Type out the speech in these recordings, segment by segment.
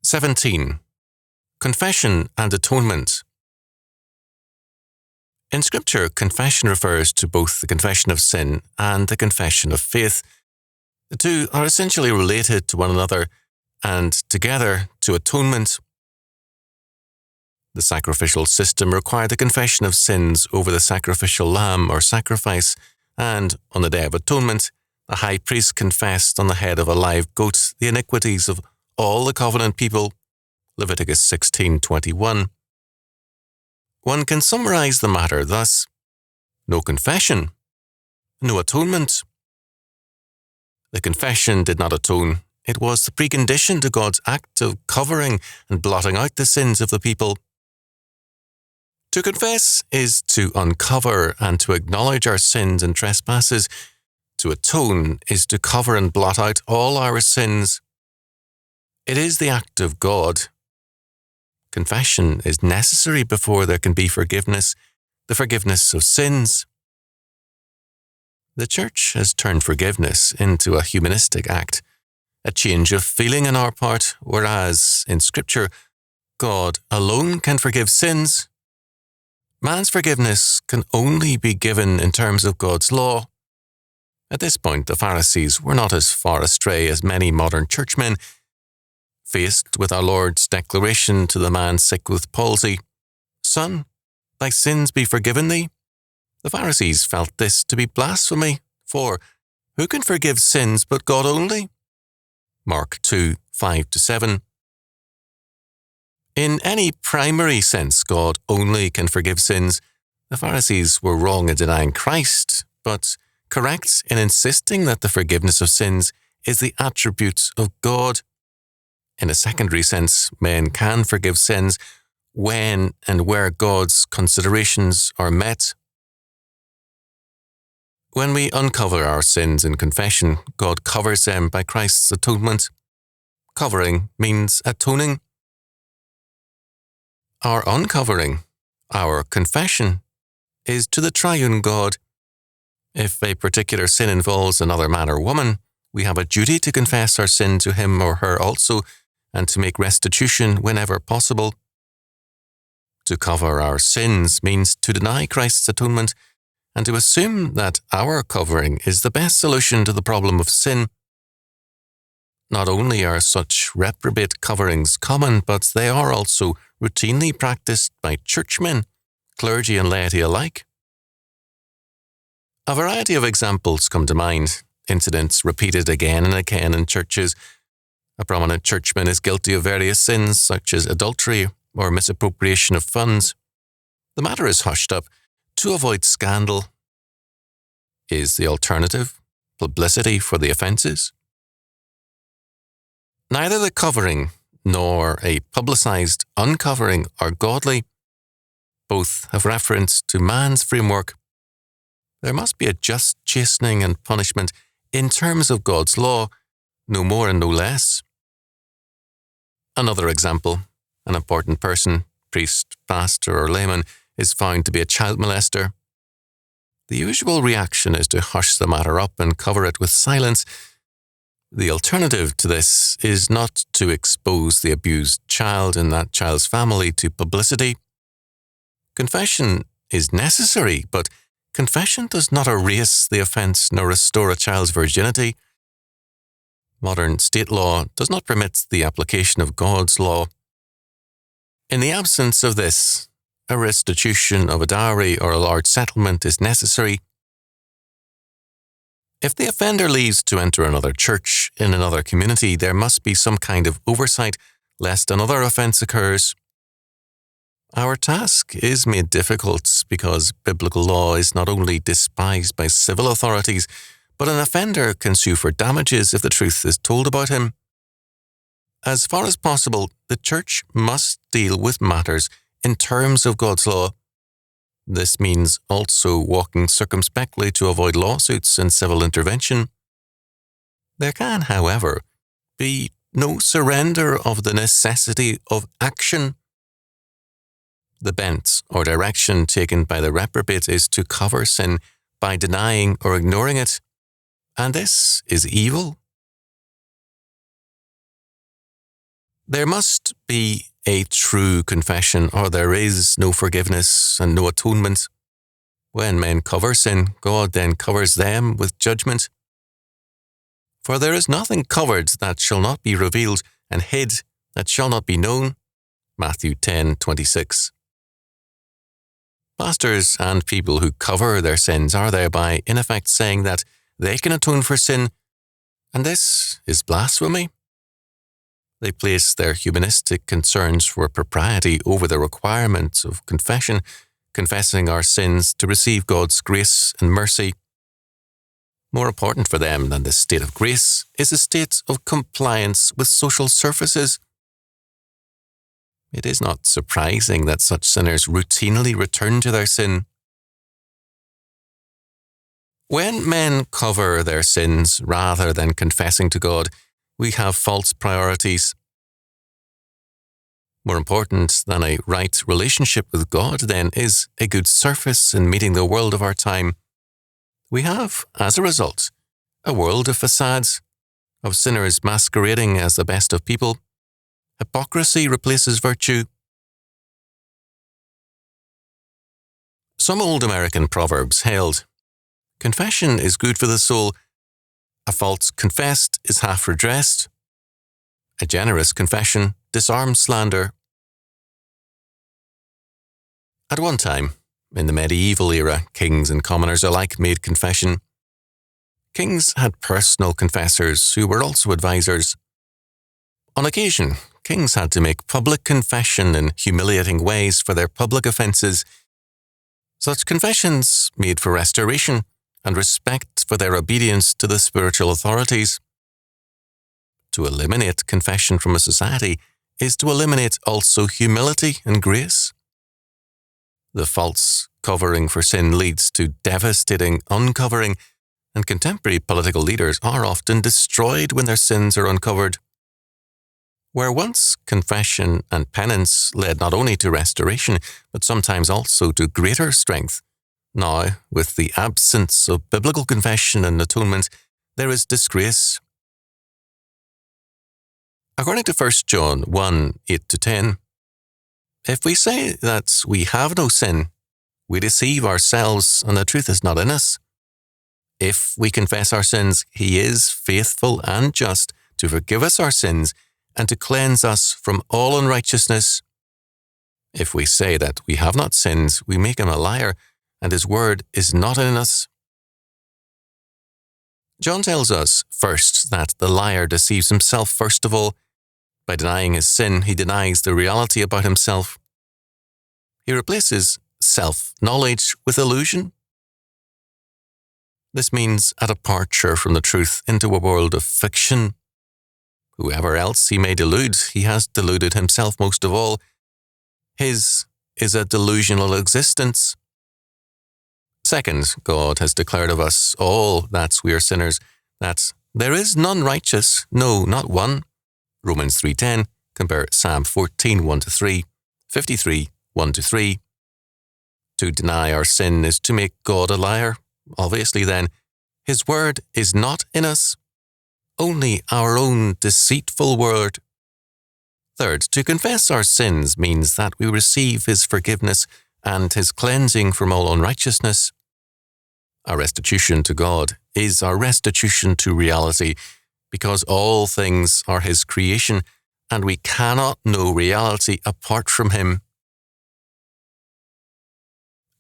17. Confession and Atonement. In Scripture, confession refers to both the confession of sin and the confession of faith. The two are essentially related to one another and together to atonement. The sacrificial system required the confession of sins over the sacrificial lamb or sacrifice, and on the Day of Atonement, the high priest confessed on the head of a live goat the iniquities of all the covenant people. Leviticus 16:21. One can summarize the matter thus: no confession, no atonement. The confession did not atone. It was the precondition to God's act of covering and blotting out the sins of the people. To confess is to uncover and to acknowledge our sins and trespasses. To atone is to cover and blot out all our sins. It is the act of God. Confession is necessary before there can be forgiveness, the forgiveness of sins. The Church has turned forgiveness into a humanistic act, a change of feeling on our part, whereas in Scripture, God alone can forgive sins. Man's forgiveness can only be given in terms of God's law. At this point, the Pharisees were not as far astray as many modern churchmen. Faced with our Lord's declaration to the man sick with palsy, "Son, thy sins be forgiven thee," the Pharisees felt this to be blasphemy, for who can forgive sins but God only? Mark 2:5-7. In any primary sense, God only can forgive sins. The Pharisees were wrong in denying Christ, but correct in insisting that the forgiveness of sins is the attribute of God. In a secondary sense, men can forgive sins when and where God's considerations are met. When we uncover our sins in confession, God covers them by Christ's atonement. Covering means atoning. Our uncovering, our confession, is to the triune God. If a particular sin involves another man or woman, we have a duty to confess our sin to him or her also, and to make restitution whenever possible. To cover our sins means to deny Christ's atonement and to assume that our covering is the best solution to the problem of sin. Not only are such reprobate coverings common, but they are also routinely practiced by churchmen, clergy and laity alike. A variety of examples come to mind, incidents repeated again and again in churches. A prominent churchman is guilty of various sins such as adultery or misappropriation of funds. The matter is hushed up to avoid scandal. Is the alternative publicity for the offences? Neither the covering nor a publicized uncovering are godly. Both have reference to man's framework. There must be a just chastening and punishment in terms of God's law, no more and no less. Another example: an important person, priest, pastor, or layman, is found to be a child molester. The usual reaction is to hush the matter up and cover it with silence. The alternative to this is not to expose the abused child and that child's family to publicity. Confession is necessary, but confession does not erase the offence nor restore a child's virginity. Modern state law does not permit the application of God's law. In the absence of this, a restitution of a dowry or a large settlement is necessary. If the offender leaves to enter another church in another community, there must be some kind of oversight, lest another offence occurs. Our task is made difficult because biblical law is not only despised by civil authorities, but an offender can sue for damages if the truth is told about him. As far as possible, the Church must deal with matters in terms of God's law. This means also walking circumspectly to avoid lawsuits and civil intervention. There can, however, be no surrender of the necessity of action. The bent or direction taken by the reprobate is to cover sin by denying or ignoring it, and this is evil. There must be a true confession, or there is no forgiveness and no atonement. When men cover sin, God then covers them with judgment. For there is nothing covered that shall not be revealed, and hid that shall not be known. Matthew 10:26. Pastors and people who cover their sins are thereby in effect saying that they can atone for sin, and this is blasphemy. They place their humanistic concerns for propriety over the requirement of confession, confessing our sins to receive God's grace and mercy. More important for them than the state of grace is a state of compliance with social services. It is not surprising that such sinners routinely return to their sin. When men cover their sins rather than confessing to God, we have false priorities. More important than a right relationship with God, then, is a good surface in meeting the world of our time. We have, as a result, a world of facades, of sinners masquerading as the best of people. Hypocrisy replaces virtue. Some old American proverbs held, "Confession is good for the soul. A fault confessed is half redressed. A generous confession disarms slander." At one time, in the medieval era, kings and commoners alike made confession. Kings had personal confessors who were also advisors. On occasion, kings had to make public confession in humiliating ways for their public offences. Such confessions made for restoration and respect for their obedience to the spiritual authorities. To eliminate confession from a society is to eliminate also humility and grace. The false covering for sin leads to devastating uncovering, and contemporary political leaders are often destroyed when their sins are uncovered. Where once confession and penance led not only to restoration, but sometimes also to greater strength, now, with the absence of biblical confession and atonement, there is disgrace. According to 1 John 1:8-10, if we say that we have no sin, we deceive ourselves and the truth is not in us. If we confess our sins, he is faithful and just to forgive us our sins and to cleanse us from all unrighteousness. If we say that we have not sinned, we make him a liar, and his word is not in us. John tells us first that the liar deceives himself first of all. By denying his sin, he denies the reality about himself. He replaces self-knowledge with illusion. This means a departure from the truth into a world of fiction. Whoever else he may delude, he has deluded himself most of all. His is a delusional existence. Second, God has declared of us all that we are sinners, that there is none righteous, no, not one. Romans 3:10, compare Psalm 14:1-3, 53:1-3. To deny our sin is to make God a liar. Obviously then, his word is not in us, only our own deceitful word. Third, to confess our sins means that we receive his forgiveness and his cleansing from all unrighteousness. Our restitution to God is our restitution to reality, because all things are his creation, and we cannot know reality apart from him.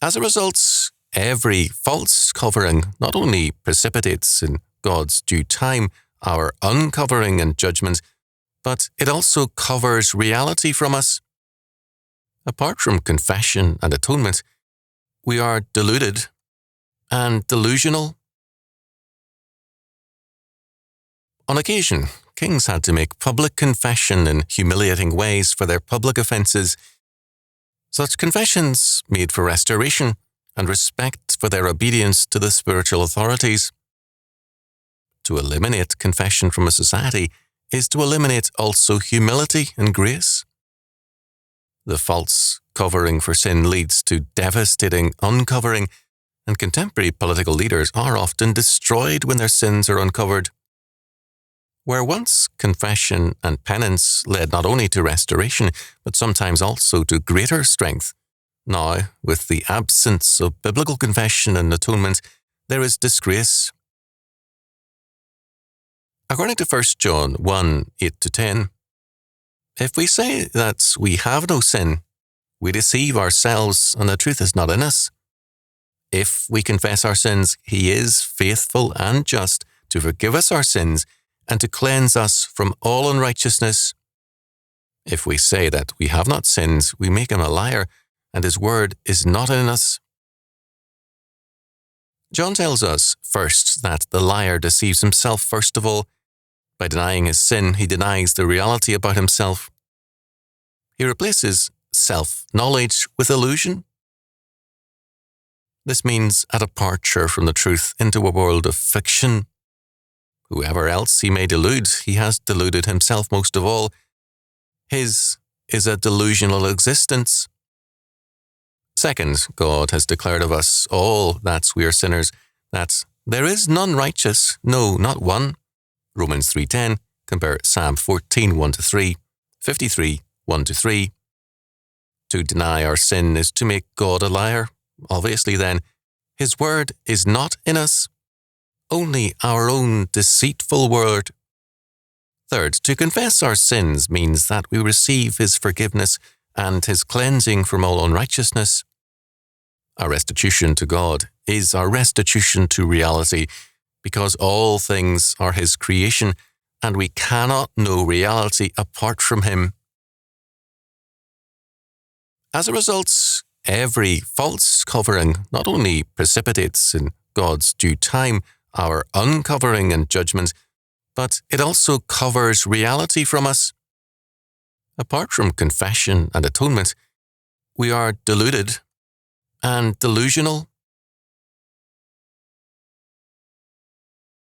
As a result, every false covering not only precipitates in God's due time our uncovering and judgment, but it also covers reality from us. Apart from confession and atonement, we are deluded and delusional. On occasion, kings had to make public confession in humiliating ways for their public offences. Such confessions made for restoration and respect for their obedience to the spiritual authorities. To eliminate confession from a society is to eliminate also humility and grace. The false covering for sin leads to devastating uncovering, and contemporary political leaders are often destroyed when their sins are uncovered. Where once confession and penance led not only to restoration, but sometimes also to greater strength, now, with the absence of biblical confession and atonement, there is disgrace. According to 1 John 1, 8-10, if we say that we have no sin, we deceive ourselves and the truth is not in us. If we confess our sins, he is faithful and just to forgive us our sins and to cleanse us from all unrighteousness. If we say that we have not sinned, we make him a liar, and his word is not in us. John tells us first that the liar deceives himself first of all. By denying his sin, he denies the reality about himself. He replaces self-knowledge with illusion. This means a departure from the truth into a world of fiction. Whoever else he may delude, he has deluded himself most of all. His is a delusional existence. Second, God has declared of us all that we are sinners, that there is none righteous, no, not one. Romans 3:10, compare Psalm 14, 1-3, 53, 1-3. To deny our sin is to make God a liar. Obviously then, his word is not in us, only our own deceitful word. Third, to confess our sins means that we receive his forgiveness and his cleansing from all unrighteousness. Our restitution to God is our restitution to reality, because all things are his creation, and we cannot know reality apart from him. As a result, every false covering not only precipitates in God's due time our uncovering and judgment, but it also covers reality from us. Apart from confession and atonement, we are deluded and delusional.